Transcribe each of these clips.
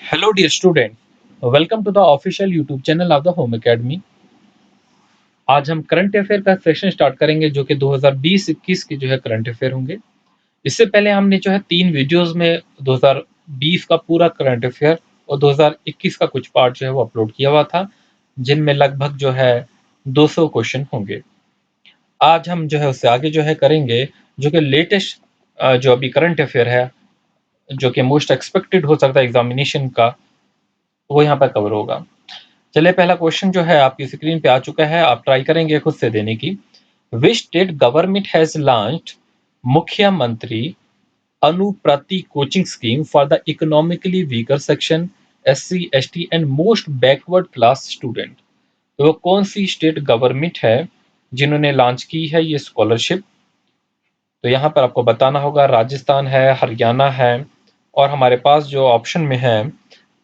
Hello dear student, welcome to the official YouTube channel of the Home Academy। आज हम current affair का session start करेंगे जो कि 2020-21 के जो है करंट अफेयर होंगे। इससे पहले हमने जो है 3 वीडियोस में 2020 का पूरा करंट अफेयर और 2021 का कुछ पार्ट जो है वो अपलोड किया हुआ था, जिनमें लगभग जो है 200 क्वेश्चन होंगे। आज हम जो है उससे आगे जो है करेंगे जो कि लेटेस्ट जो अभी करंट अफेयर है, जो कि मोस्ट एक्सपेक्टेड हो सकता है एग्जामिनेशन का, वो यहाँ पर कवर होगा। चलिए, पहला क्वेश्चन जो है आपकी स्क्रीन पे आ चुका है, आप ट्राई करेंगे खुद से देने की। Which state government has launched Mukhyamantri Anuprati coaching scheme for the economically weaker section, SC ST and most backward class student. तो वो कौन सी स्टेट गवर्नमेंट है जिन्होंने लॉन्च की है ये स्कॉलरशिप? तो यहाँ पर आपको बताना होगा राजस्थान है, हरियाणा है, और हमारे पास जो ऑप्शन में है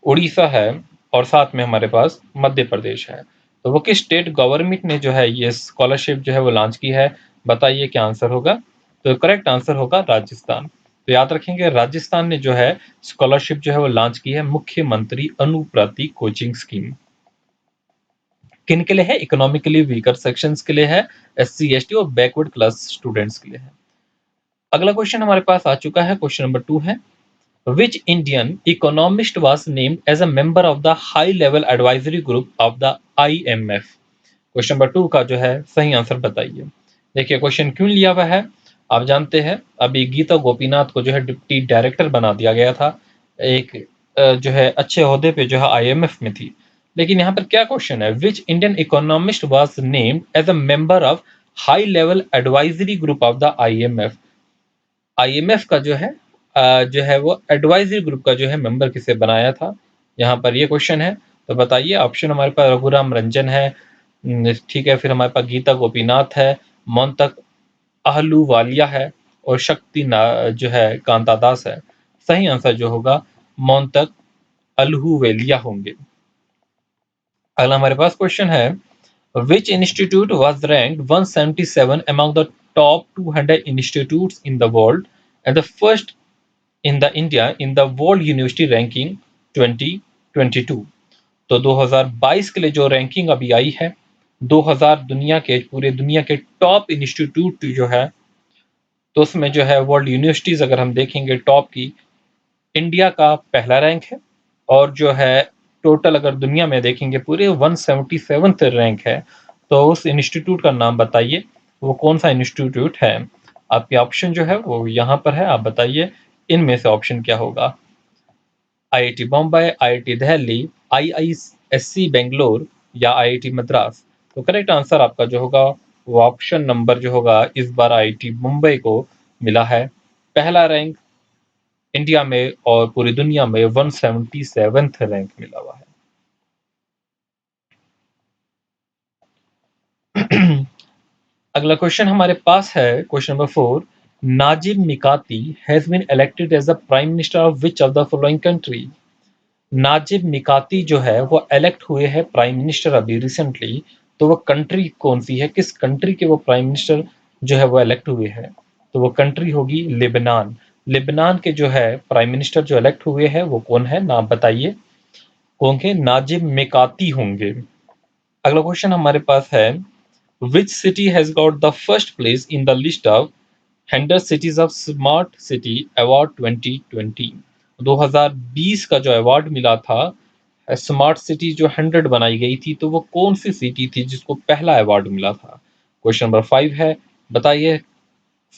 उड़ीसा है, और साथ में हमारे पास मध्य प्रदेश है। तो वो किस स्टेट गवर्नमेंट ने जो है ये स्कॉलरशिप जो है वो लॉन्च की है? बताइए क्या आंसर होगा। तो करेक्ट आंसर होगा राजस्थान। तो याद रखेंगे, राजस्थान ने जो है स्कॉलरशिप जो है वो लॉन्च की है, मुख्यमंत्री अनुप्रति कोचिंग स्कीम। किन के लिए है? इकोनॉमिकली वीकर सेक्शंस के लिए है, एससी एसटी और बैकवर्ड क्लास स्टूडेंट्स के लिए है। अगला क्वेश्चन हमारे पास आ चुका है, क्वेश्चन नंबर 2 है, which Indian economist was named as a member of the high level advisory group of the IMF? Question number 2 का जो है सही आंसर बताइए। देखिए, क्वेश्चन क्यों लिया हुआ है, आप जानते हैं अभी गीता गोपीनाथ को जो है डिप्टी डायरेक्टर बना दिया गया था, एक जो है अच्छे ओहदे पे जो है IMF में थी। लेकिन यहाँ पर क्या क्वेश्चन है, which Indian economist was named as a member of high level advisory group of the IMF? IMF का जो है वो एडवाइजरी ग्रुप का जो है मेंबर किसे बनाया था, यहाँ पर ये क्वेश्चन है। तो बताइए, ऑप्शन हमारे पास रघुराम रंजन है, ठीक है, फिर हमारे पास गीता गोपीनाथ है, मोंतक अहलूवालिया है, और शक्ति जो है कांता दास है। सही आंसर जो होगा मोंतक अल्हूवेलिया होंगे। अगला हमारे पास क्वेश्चन है, which institute was ranked 177 among the top 200 institutes in the world and the first in the India in the World University Ranking 2022? तो 2022 के लिए जो रैंकिंग अभी आई है, 2000 दुनिया के पूरे दुनिया के टॉप इंस्टीट्यूट जो है, तो उसमें जो है वर्ल्ड यूनिवर्सिटीज अगर हम देखेंगे टॉप की, इंडिया का पहला रैंक है, और जो है टोटल अगर दुनिया में देखेंगे पूरे 177th रैंक है। तो उस इंस्टीट्यूट का नाम बताइए, वो कौन सा इंस्टीट्यूट है? आपके ऑप्शन जो है वो यहाँ पर है, आप बताइए इनमें से ऑप्शन क्या होगा। IIT Bombay, IIT Delhi, IISc Bangalore या IIT मद्रास? तो करेक्ट आंसर आपका जो होगा वो ऑप्शन नंबर जो होगा इस बार IIT मुंबई को मिला है पहला रैंक इंडिया में, और पूरी दुनिया में 177th रैंक मिला हुआ है। अगला क्वेश्चन हमारे पास है, question number 4, Najib Mikati has been elected as the prime minister of which of the following country? Najib Mikati जो है वो इलेक्ट हुए हैं प्राइम मिनिस्टर अभी रिसेंटली, तो वो कंट्री कौन सी है, किस कंट्री के वो प्राइम मिनिस्टर जो है वो इलेक्ट हुए हैं? तो वो कंट्री होगी लेबनान। लेबनान के जो है प्राइम मिनिस्टर जो इलेक्ट हुए हैं वो कौन है, नाम बताइए। होंगे नाजिब मिकाती होंगे। अगला क्वेश्चन हमारे पास है, which city has got the first place in the list of 100 cities of smart city award 2020? 2020 का जो अवार्ड मिला था स्मार्ट सिटी जो 100 बनाई गई थी, तो वो कौन सी सिटी थी जिसको पहला अवार्ड मिला था? क्वेश्चन नंबर 5 है, बताइए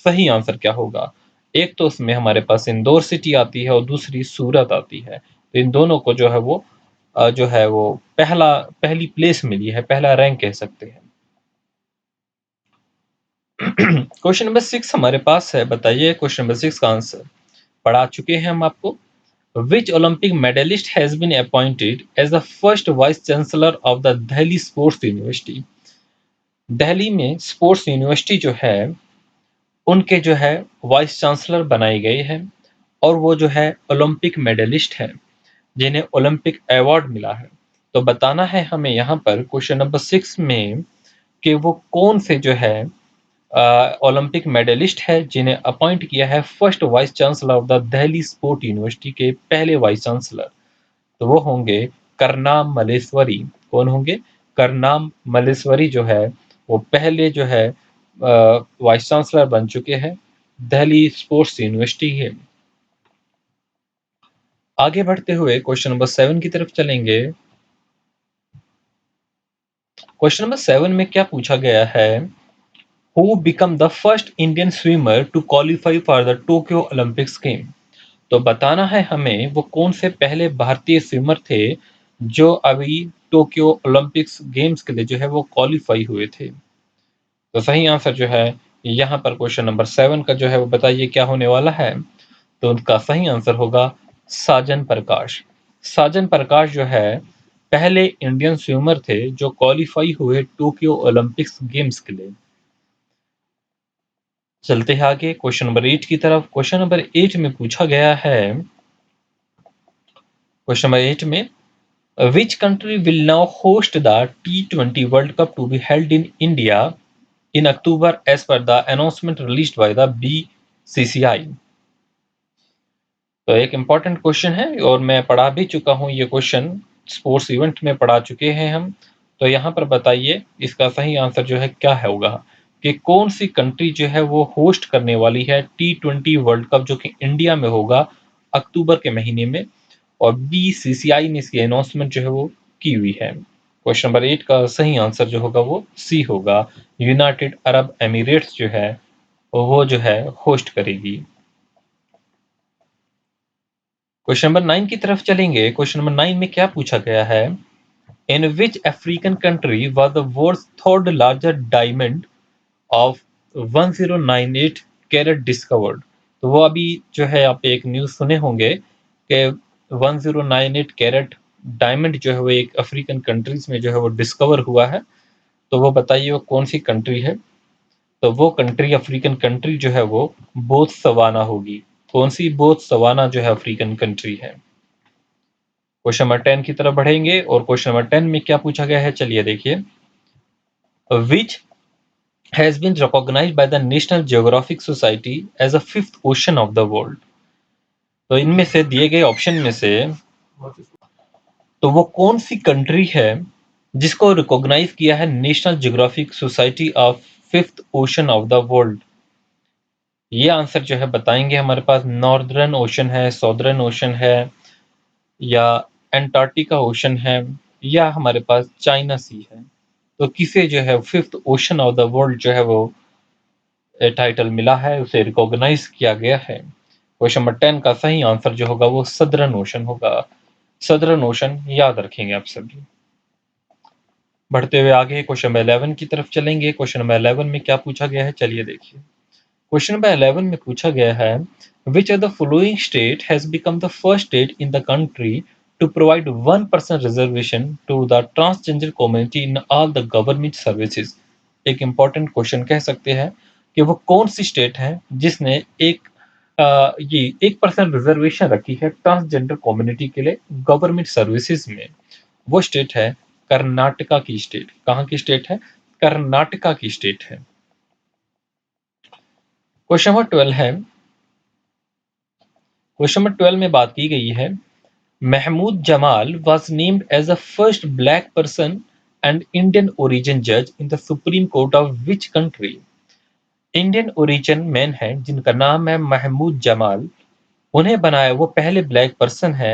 सही आंसर क्या होगा। एक तो उसमें हमारे पास इंदौर सिटी आती है और दूसरी सूरत आती है, तो इन दोनों को जो है वो पहली प्लेस मिली है, पहला रैंक कह सकते हैं। क्वेश्चन नंबर 6 हमारे पास है, बताइए क्वेश्चन नंबर 6 का आंसर पढ़ा चुके हैं हम आपको। Which Olympic medallist has been appointed as the first vice chancellor of the Delhi sports university? Delhi में स्पोर्ट्स यूनिवर्सिटी जो है उनके जो है वाइस चांसलर बनाए गए हैं, और वो जो है ओलंपिक मेडलिस्ट हैं जिन्हें ओलंपिक अवार्ड मिला है। तो बताना है हमें यहाँ पर क्वेश्चन नंबर 6 में कि वो कौन से जो है ओलंपिक मेडलिस्ट है जिन्हें अपॉइंट किया है first vice chancellor of the Delhi sport university के पहले वाइस चांसलर। तो वो होंगे करनाम मलेश्वरी। कौन होंगे? करनाम मलेश्वरी जो है वो पहले जो है वाइस चांसलर बन चुके हैं दिल्ली स्पोर्ट्स यूनिवर्सिटी है। आगे बढ़ते हुए क्वेश्चन नंबर 7 की तरफ चलेंगे। क्वेश्चन नंबर 7 में क्या पूछा गया है? Who become the first Indian swimmer to qualify for the Tokyo Olympics game? तो बताना है हमें वो कौन से पहले भारतीय स्विमर थे जो अभी टोक्यो ओलंपिक्स गेम्स के लिए जो है वो क्वालिफाई हुए थे। तो सही आंसर जो है यहाँ पर क्वेश्चन नंबर 7 का जो है वो बताइए क्या होने वाला है? तो उनका सही आंसर होगा साजन प्रकाश। साजन प्रकाश जो है पहले इंडियन स्विमर थे जो क्वालिफाई हुए टोक्यो ओलंपिक्स गेम्स के लिए। चलते हैं आगे क्वेश्चन नंबर 8 की तरफ। क्वेश्चन नंबर 8 में पूछा गया है, क्वेश्चन नंबर 8 में which country will now host the T20 World Cup to be held in India in October as per the announcement released by the BCCI? तो एक इम्पॉर्टेंट क्वेश्चन है और मैं पढ़ा भी चुका हूँ ये क्वेश्चन, स्पोर्ट्स इवेंट में पढ़ा चुके हैं हम। तो यहाँ पर बताइए इसका सही आंसर जो है क्या होगा कि कौन सी कंट्री जो है वो होस्ट करने वाली है T20 वर्ल्ड कप जो कि इंडिया में होगा अक्टूबर के महीने में, और बीसीसीआई ने इसकी अनाउंसमेंट जो है वो की हुई है। क्वेश्चन नंबर 8 का सही आंसर जो होगा वो सी होगा, यूनाइटेड अरब एमिरेट्स जो है वो जो है होस्ट करेगी। क्वेश्चन नंबर 9 की तरफ चलेंगे। क्वेश्चन नंबर 9 में क्या पूछा गया है? In which African country was the world's third largest diamond of 1098 carat discovered? तो वो अभी जो है आप एक न्यूज़ सुने होंगे कि 1098 कैरेट डायमंड जो है वो एक अफ्रीकन कंट्रीज में जो है वो डिस्कवर हुआ है। तो वो बताइए वो कौन सी कंट्री है? तो वो कंट्री, अफ्रीकन कंट्री जो है वो बोत्सवाना होगी। कौन सी? बोत्सवाना जो है अफ्रीकन कंट्री है। क्वेश्चन नंबर 10 की तरफ बढ़ेंगे और क्वेश्चन नंबर 10 में क्या पूछा गया है चलिए देखिए। Which has been recognised by the National Geographic Society as a fifth ocean of the world? तो इनमें से दिए गए ऑप्शन में से तो वो कौन सी कंट्री है जिसको रिकॉग्नाइज किया है national Geographic society of fifth ocean of the world? ये आंसर जो है बताएंगे हमारे पास नॉर्दर्न ओशन है, सॉदर्न ओशन है, या एंटार्क्टिका ओशन है, या हमारे पास चाइना सी है। तो किसे जो है fifth ocean of the world जो है वो टाइटल मिला है, उसे रिकॉग्नाइज किया गया है? क्वेश्चन नंबर 10 का सही आंसर जो होगा वो सदर्न ओशन होगा। सदर्न ओशन याद रखेंगे आप सभी। बढ़ते हुए आगे क्वेश्चन नंबर 11 की तरफ चलेंगे। क्वेश्चन नंबर 11 में क्या पूछा गया है चलिए देखिए। क्वेश्चन नंबर 11 में पूछा गया है, which of the following state has become the first state in the country to provide 1% reservation to the transgender community in all the government services? एक इंपॉर्टेंट क्वेश्चन कह सकते हैं कि वो कौन सी स्टेट है जिसने ये 1% रिजर्वेशन रखी है ट्रांसजेंडर कम्युनिटी के लिए गवर्नमेंट सर्विसेज में? वो स्टेट है कर्नाटका की स्टेट। कहाँ की स्टेट है? कर्नाटका की स्टेट है। क्वेश्चन नंबर 12 है, क्वेश्चन नंबर 12 में बात की गई है, Mahmood Jamal was named as the first black person and Indian origin judge in the Supreme Court of which country? Indian origin man है जिनका नाम है महमूद जमाल, उन्हें बनाया वो पहले ब्लैक पर्सन है।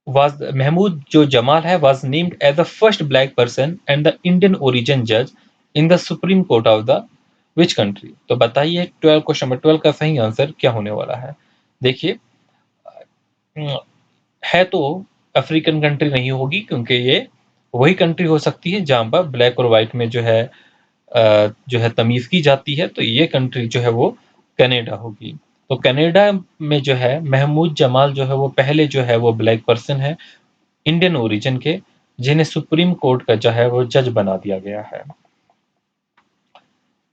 महमूद जो जमाल है was named as the first black person and the Indian origin judge in the Supreme Court of the which country? तो बताइए 12 क्वेश्चन नंबर 12 का सही आंसर क्या होने वाला है? देखिए है तो अफ्रीकन कंट्री नहीं होगी क्योंकि ये वही कंट्री हो सकती है जहां पर ब्लैक और व्हाइट में जो है तमीज की जाती है। तो ये कंट्री जो है वो कनाडा होगी। तो कनाडा में जो है महमूद जमाल जो है वो पहले जो है वो ब्लैक पर्सन है इंडियन ओरिजिन के, जिन्हें सुप्रीम कोर्ट का जो है वो जज बना दिया गया है।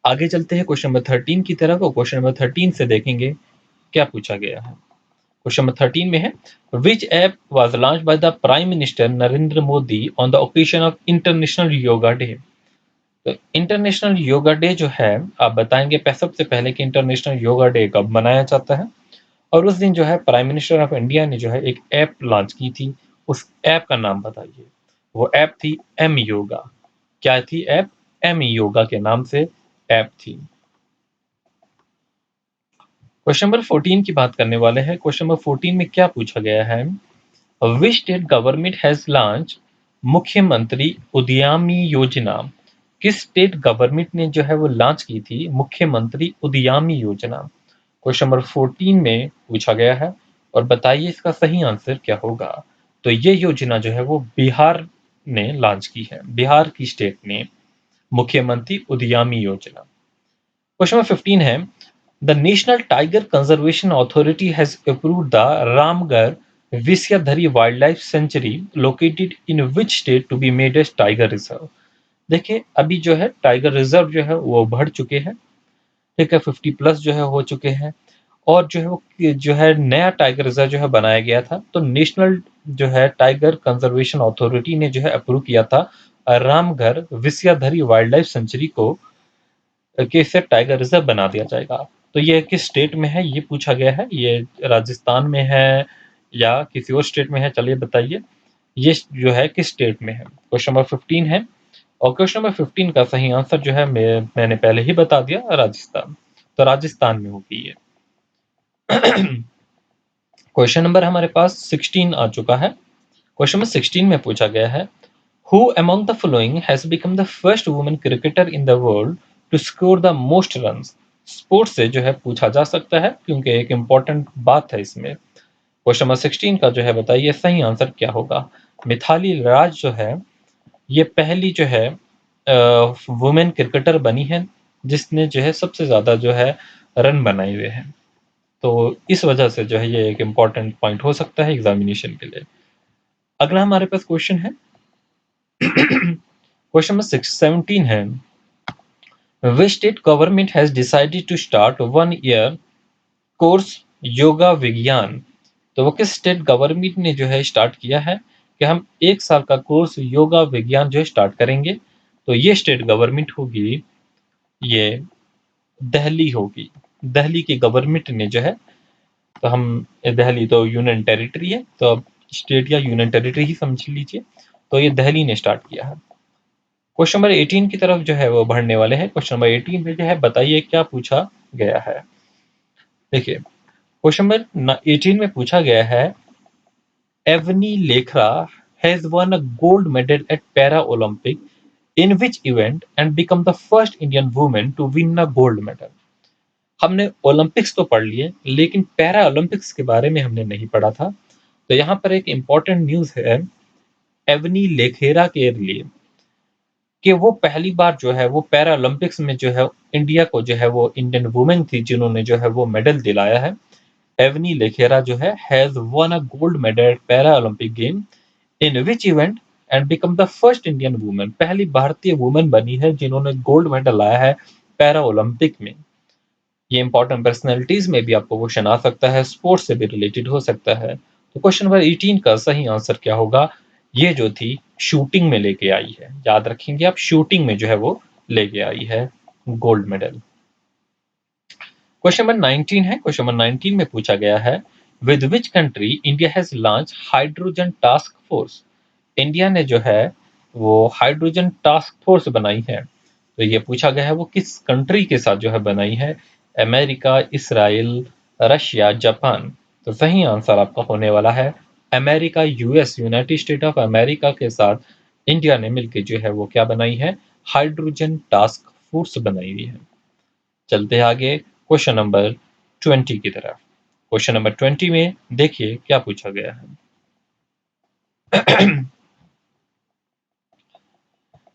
आगे चलते हैं क्वेश्चन नंबर 13 की तरफ और क्वेश्चन नंबर 13 से देखेंगे क्या पूछा गया है। क्वेश्चन नंबर 13 में है, विच app was launch by the prime minister Narendra Modi on the occasion of international yoga day? तो इंटरनेशनल योगा डे जो है आप बताएंगे सबसे पहले कि इंटरनेशनल योगा डे कब मनाया जाता है? और उस दिन जो है प्राइम मिनिस्टर ऑफ इंडिया ने जो है एक ऐप लॉन्च की थी। उस ऐप का नाम बताइए। वो ऐप थी एम योगा। क्या थी ऐप? एम योगा के नाम से ऐप थी। क्वेश्चन नंबर 14 की बात करने वाले हैं। क्वेश्चन नंबर 14 में क्या पूछा गया है? Which state government has launch मुख्यमंत्री उद्यमी योजना? किस स्टेट गवर्नमेंट ने जो है वो लॉन्च की थी मुख्यमंत्री उद्यमी योजना? क्वेश्चन नंबर 14 में पूछा गया है और बताइए इसका सही आंसर क्या होगा। तो ये योजना जो है वो बिहार ने लॉन्च की है। बिहार की स्टेट ने मुख्यमंत्री उद्यमी योजना। क्वेश्चन नंबर 15 है, the national tiger conservation authority has approved the Ramgarh Vishdhari wildlife sanctuary located in which state to be made as tiger reserve? देखिए अभी जो है टाइगर रिजर्व जो है वो बढ़ चुके हैं, ठीक है, 50+ जो है हो चुके हैं। और जो है वो जो है नया टाइगर रिजर्व जो है बनाया गया था, तो नेशनल जो है टाइगर कंजर्वेशन अथॉरिटी ने जो है अप्रूव किया था Ramgarh Vishdhari wildlife century को, कि इसे टाइगर रिजर्व बना दिया जाएगा। तो ये किस स्टेट में है ये पूछा गया है। ये राजस्थान में है या किसी और स्टेट में है, चलिए बताइए ये जो है किस स्टेट में है। क्वेश्चन नंबर 15 है और क्वेश्चन नंबर 15 का सही आंसर जो है मैंने पहले ही बता दिया, राजस्थान। तो राजस्थान में होगी ये। क्वेश्चन नंबर हमारे पास 16 आ चुका है। क्वेश्चन नंबर 16 में पूछा गया है, who among the following has become the first women cricketer in the world to score the most runs? Sports से जो है पूछा जा सकता है क्योंकि एक इंपॉर्टेंट बात है इसमें। क्वेश्चन नंबर 16 का जो है बताइए सही आंसर क्या होगा। मिथाली राज जो है ये पहली जो है वुमेन क्रिकेटर बनी है जिसने जो है सबसे ज्यादा जो है रन बनाए हुए हैं। तो इस वजह से जो है ये एक इम्पॉर्टेंट पॉइंट हो सकता है एग्जामिनेशन के लिए। अगला हमारे पास क्वेश्चन है, क्वेश्चन नंबर 17 है, which state government has decided to start 1 year course yoga विज्ञान? तो वो किस स्टेट गवर्नमेंट ने जो है स्टार्ट किया है कि हम 1 साल का कोर्स योगा विज्ञान जो है स्टार्ट करेंगे? तो ये स्टेट गवर्नमेंट होगी, ये दिल्ली होगी। दिल्ली की गवर्नमेंट ने जो है, तो हम दिल्ली तो यूनियन टेरिटरी है, तो अब स्टेट या यूनियन टेरिटरी ही समझ लीजिए। तो ये दिल्ली ने स्टार्ट किया है। क्वेश्चन नंबर 18 की तरफ जो है वो बढ़ने वाले हैं। क्वेश्चन नंबर 18 में जो है बताइए क्या पूछा गया है। देखिए क्वेश्चन नंबर 18 में पूछा गया है, Avani Lekhara has won a gold medal at para Olympic in which event and become the first Indian women to win a gold medal? हमने ओलंपिक्स तो पढ़ लिए लेकिन पैरा ओलंपिक्स के बारे में हमने नहीं पढ़ा था। तो यहाँ पर एक इंपॉर्टेंट न्यूज है एवनी लेखेरा के लिए, कि वो पहली बार जो है वो पैरा ओलंपिक्स में जो है इंडिया को जो है वो इंडियन वुमेन थी जिन्होंने जो है वो मेडल दिलाया है। एवनी लेखेरा जो है has won a gold medal para Olympic game in which event and become the first Indian women, पहली भारतीय वुमेन बनी है जिन्होंने गोल्ड मेडल लाया है पैरा ओलंपिक में। ये इंपॉर्टेंट पर्सनैलिटीज में भी आपको क्वेश्चन आ सकता है, स्पोर्ट्स से भी रिलेटेड हो सकता है। तो क्वेश्चन नंबर 18 का सही आंसर क्या होगा? ये जो थी शूटिंग में लेके आई है, याद रखेंगे आप, शूटिंग में जो है वो लेके आई है गोल्ड मेडल। क्वेश्चन नंबर 19 है। क्वेश्चन नंबर 19 में पूछा गया है, with which country India has launch hydrogen task force? India ने जो है वो हाइड्रोजन टास्क फोर्स बनाई है। तो ये पूछा गया है वो किस कंट्री के साथ जो है बनाई है? America, Israel, Russia, Japan? तो सही आंसर आपका होने वाला है America, US, United state of America के साथ इंडिया ने मिलकर जो है वो क्या बनाई है? हाइड्रोजन टास्क फोर्स बनाई हुई है। चलते हैं आगे क्वेश्चन नंबर 20 की तरफ। क्वेश्चन नंबर 20 में देखिए क्या पूछा गया है।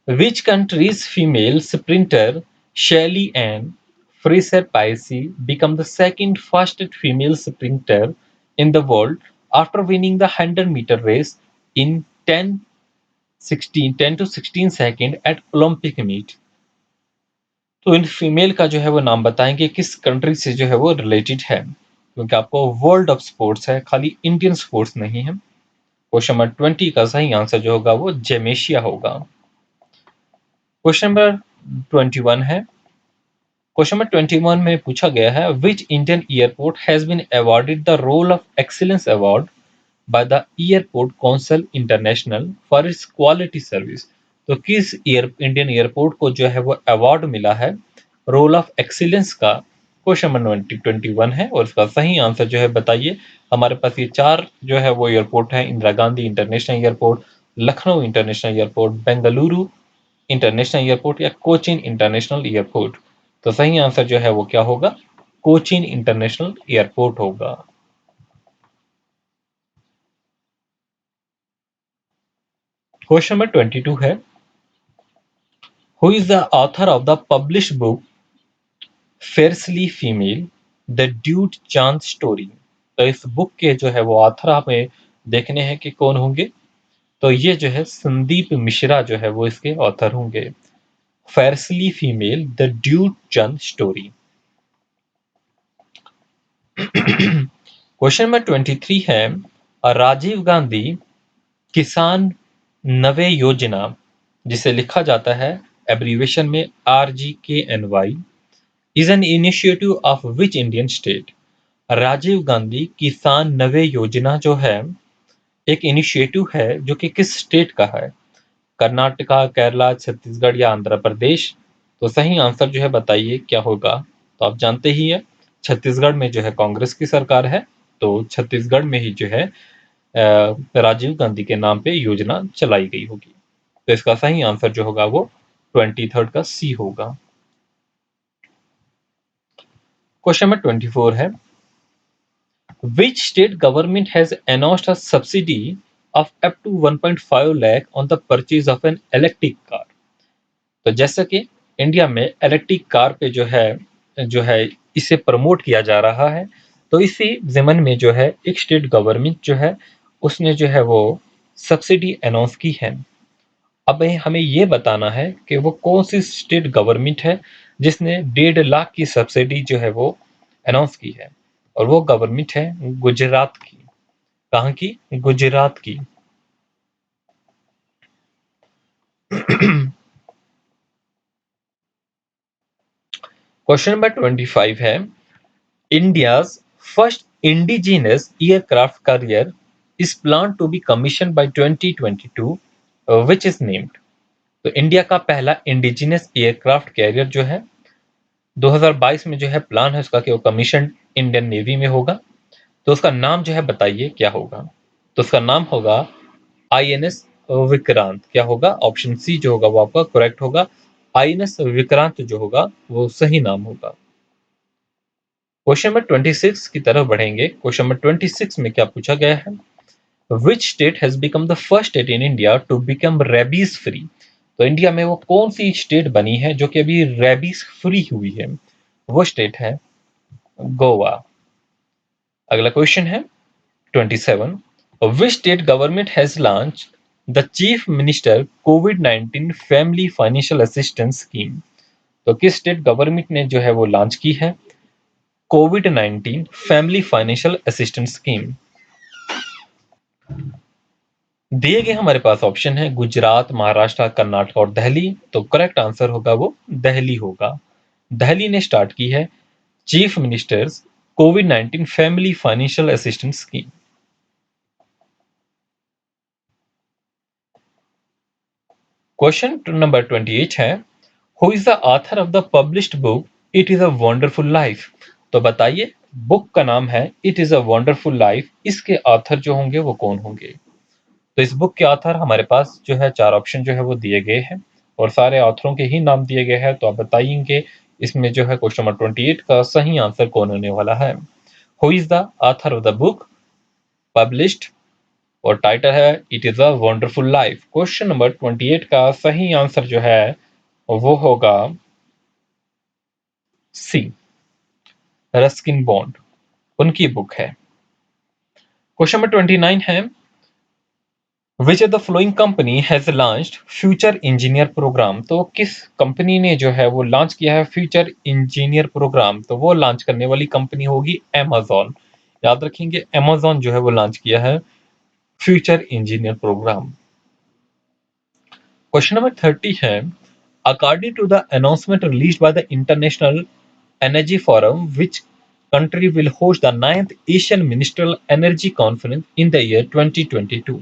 Which country's female sprinter Shelly Ann Fraser-Paisley became the second fastest female sprinter in the world after winning the 100-meter race in 10 to 16 seconds at Olympic meet? तो in female का जो है वो नाम बताएंगे किस कंट्री से जो है वो रिलेटेड है, क्योंकि आपको वर्ल्ड ऑफ स्पोर्ट्स है, खाली इंडियन स्पोर्ट्स नहीं है। क्वेश्चन नंबर 20 का सही आंसर जो होगा वो जेमेशिया होगा। क्वेश्चन नंबर 21 है, क्वेश्चन नंबर 21 में पूछा गया है, which Indian airport has been awarded the role of excellence award by the Airport Council International for its quality service. तो किस इंडियन एयरपोर्ट को जो है वो अवार्ड मिला है रोल ऑफ एक्सीलेंस का? क्वेश्चन नंबर 21 है और इसका सही आंसर जो है बताइए। हमारे पास ये चार जो है वो एयरपोर्ट है, Indira Gandhi international airport, Lucknow international airport, Bengaluru international airport या कोचीन इंटरनेशनल एयरपोर्ट। तो सही आंसर जो है वो क्या होगा? कोचीन इंटरनेशनल एयरपोर्ट होगा। क्वेश्चन नंबर 22 है, who is the author of the publish book fearlessly female the Dutee Chand story? तो इस बुक के जो है वो ऑथर हमें देखने हैं कि कौन होंगे। तो ये जो है संदीप मिश्रा जो है वो इसके ऑथर होंगे। Fearlessly female the Dutee Chand story. Question number 23 है, राजीव गांधी किसान नवे योजना, जिसे लिखा जाता है एब्रीवेशन में RGKNY, is an initiative of which Indian state? Rajiv Gandhi Kisan Nyay योजना जो है एक इनिशिएटिव है जो कि किस स्टेट का है? कर्नाटका, केरला, छत्तीसगढ़ या आंध्र प्रदेश? तो सही आंसर जो है बताइए क्या होगा? तो आप जानते ही है छत्तीसगढ़ में जो है कांग्रेस की सरकार है, तो छत्तीसगढ़ में ही जो है राजीव गांधी के नाम पे योजना चलाई गई होगी। तो इसका सही आंसर जो होगा वो 23 का सी होगा। क्वेश्चन नंबर 24 है, which state government has announced a subsidy of up to 1.5 lakh on the purchase of an electric car? तो जैसा कि इंडिया में इलेक्ट्रिक कार पे जो है इसे प्रमोट किया जा रहा है, तो इसी ज़मन में जो है एक स्टेट गवर्नमेंट जो है उसने जो है वो सब्सिडी अनाउंस की है। अब हमें ये बताना है कि वो कौन सी स्टेट गवर्नमेंट है जिसने 1.5 लाख की सब्सिडी जो है वो अनाउंस की है, और वो गवर्नमेंट है गुजरात की। कहाँ की? गुजरात की। क्वेश्चन नंबर 25 है, India's first indigenous aircraft carrier is planned to be commissioned by 2022, which is named? तो इंडिया का पहला इंडिजिनस एयरक्राफ्ट कैरियर जो है 2022 में जो है प्लान है उसका कि वो कमीशन इंडियन नेवी में होगा। तो उसका नाम जो है बताइए क्या होगा? तो उसका नाम होगा INS विक्रांत। क्या होगा? ऑप्शन सी जो होगा वो आपका करेक्ट होगा। INS विक्रांत जो होगा वो सही नाम होगा। क्वेश्चन नंबर 26 की तरफ बढ़ेंगे। क्वेश्चन नंबर 26 में क्या पूछा गया है, which state has become the first state in India to become rabies free? तो इंडिया में वो कौन सी स्टेट बनी है जो कि अभी रेबीज फ्री हुई है? वो स्टेट है गोवा। अगला क्वेश्चन है 27, विच state government has launch the chief minister covid family financial assistance scheme? तो किस स्टेट गवर्नमेंट ने जो है वो लॉन्च की है कोविड-19 फैमिली फाइनेंशियल असिस्टेंस स्कीम? दिए गए हमारे पास ऑप्शन है गुजरात, महाराष्ट्र, कर्नाटक और दिल्ली। तो करेक्ट आंसर होगा वो दिल्ली होगा। दिल्ली ने स्टार्ट की है चीफ मिनिस्टर्स कोविड-19 family financial assistance scheme. Question number 28 है, who is the author of the published book it is a wonderful life? तो बताइए बुक का नाम है it is a wonderful life, इसके ऑथर जो होंगे वो कौन होंगे? तो इस बुक के ऑथर हमारे पास जो है चार ऑप्शन जो है वो दिए गए हैं और सारे ऑथरों के ही नाम दिए गए हैं। तो आप बताइएंगे इसमें जो है क्वेश्चन नंबर 28 का सही आंसर कौन होने वाला है? Who is the author of the book published और टाइटल है it is a wonderful life. Question number 28 का सही आंसर जो है वो होगा सी, रस्किन बॉन्ड, उनकी बुक है। क्वेश्चन नंबर 29 है, which of the following company has launched future engineer programme? तो किस कंपनी ने जो है वो लॉन्च किया है फ्यूचर इंजीनियर प्रोग्राम? तो वो लॉन्च करने वाली कंपनी होगी Amazon। याद रखेंगे Amazon जो है वो लॉन्च किया है future engineer programme. Question number 30 है, according to the announcement released by the international Energy Forum, which country will host the 9th Asian Ministerial Energy Conference in the year 2022?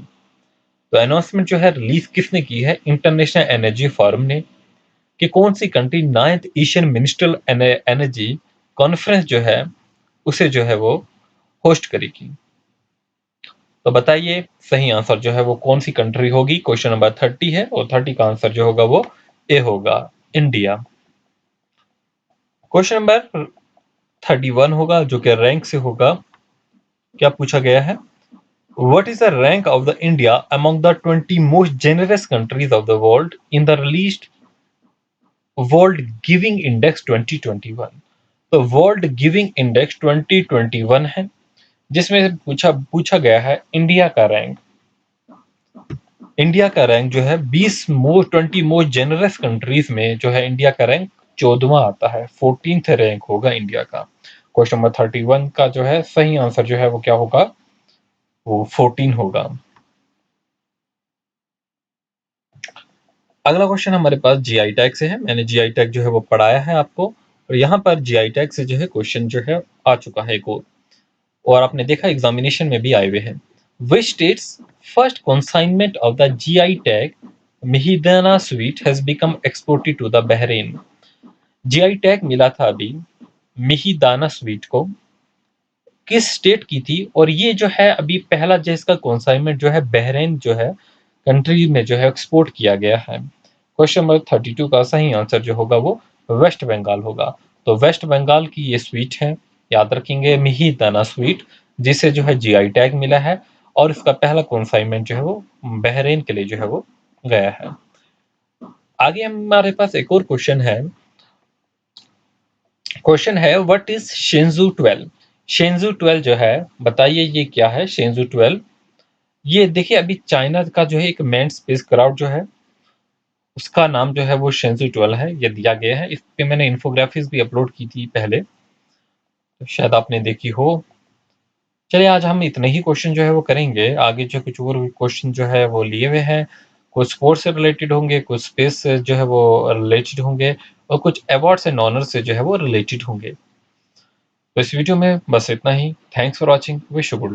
तो announcement जो है release किसने की है? International energy forum ने, कि कौन सी country 9th Asian ministerial energy conference जो है उसे जो है वो होस्ट करेगी। तो बताइए सही आंसर जो है वो कौन सी कंट्री होगी? क्वेश्चन नंबर 30 है और 30 का आंसर जो होगा वो ए होगा, इंडिया। क्वेश्चन नंबर 31 होगा जो कि रैंक से होगा। क्या पूछा गया है? What is the rank of the India among the 20 most generous countries of the world in the released World Giving Index 2021? तो वर्ल्ड गिविंग इंडेक्स 2021 है, जिसमें पूछा गया है इंडिया का रैंक। इंडिया का रैंक जो है 20 मोस्ट जेनरस कंट्रीज में जो है इंडिया का रैंक 14वां आता है, 14th रैंक होगा इंडिया का। क्वेश्चन नंबर 31 का जो है सही आंसर जो है वो क्या होगा? वो 14 होगा। अगला क्वेश्चन हमारे पास जीआई टैग से है। मैंने जीआई टैग जो है वो पढ़ाया है आपको, और यहाँ पर जीआई टैग से जो है क्वेश्चन जो है आ चुका है एक और आपने देखा एग्जामिनेशन में भी आए हुए हैं। Which state's first consignment of the GI tag Mihidana sweet has become exported to the Bahrain? GI tag मिला था अभी मिहिदाना स्वीट को, किस स्टेट की थी? और ये जो है अभी पहला जो इसका कॉन्साइनमेंट जो है बहरीन जो है कंट्री में जो है एक्सपोर्ट किया गया है। क्वेश्चन नंबर 32 का सही आंसर जो होगा वो वेस्ट बंगाल होगा। तो वेस्ट बंगाल की ये स्वीट है, याद रखेंगे, मिहिदाना स्वीट, जिसे जो है जीआई टैग मिला है और इसका पहला कॉन्साइनमेंट जो है वो बहरीन के लिए जो है वो गया है। आगे हमारे पास एक और क्वेश्चन है। क्वेश्चन है व्हाट इज शेंजू 12? शेंजू 12 जो है बताइए ये क्या है? शेंजू 12 ये देखिए अभी चाइना का जो है एक मैन स्पेस क्राफ्ट जो है उसका नाम जो है वो शेंजू 12 है, ये दिया गया है। इस पे मैंने इन्फोग्राफिक्स भी अपलोड की थी पहले, तो शायद आपने देखी हो। चलिए आज हम इतने ही क्वेश्चन जो है वो करेंगे। आगे जो कुछ और क्वेश्चन जो है वो लिए हुए हैं, कुछ स्पोर्ट्स से रिलेटेड होंगे, कुछ स्पेस से जो है वो रिलेटेड होंगे, और कुछ अवार्ड्स एंड ऑनर्स से जो है वो रिलेटेड होंगे। तो इस वीडियो में बस इतना ही। Thanks for watching. Wish you good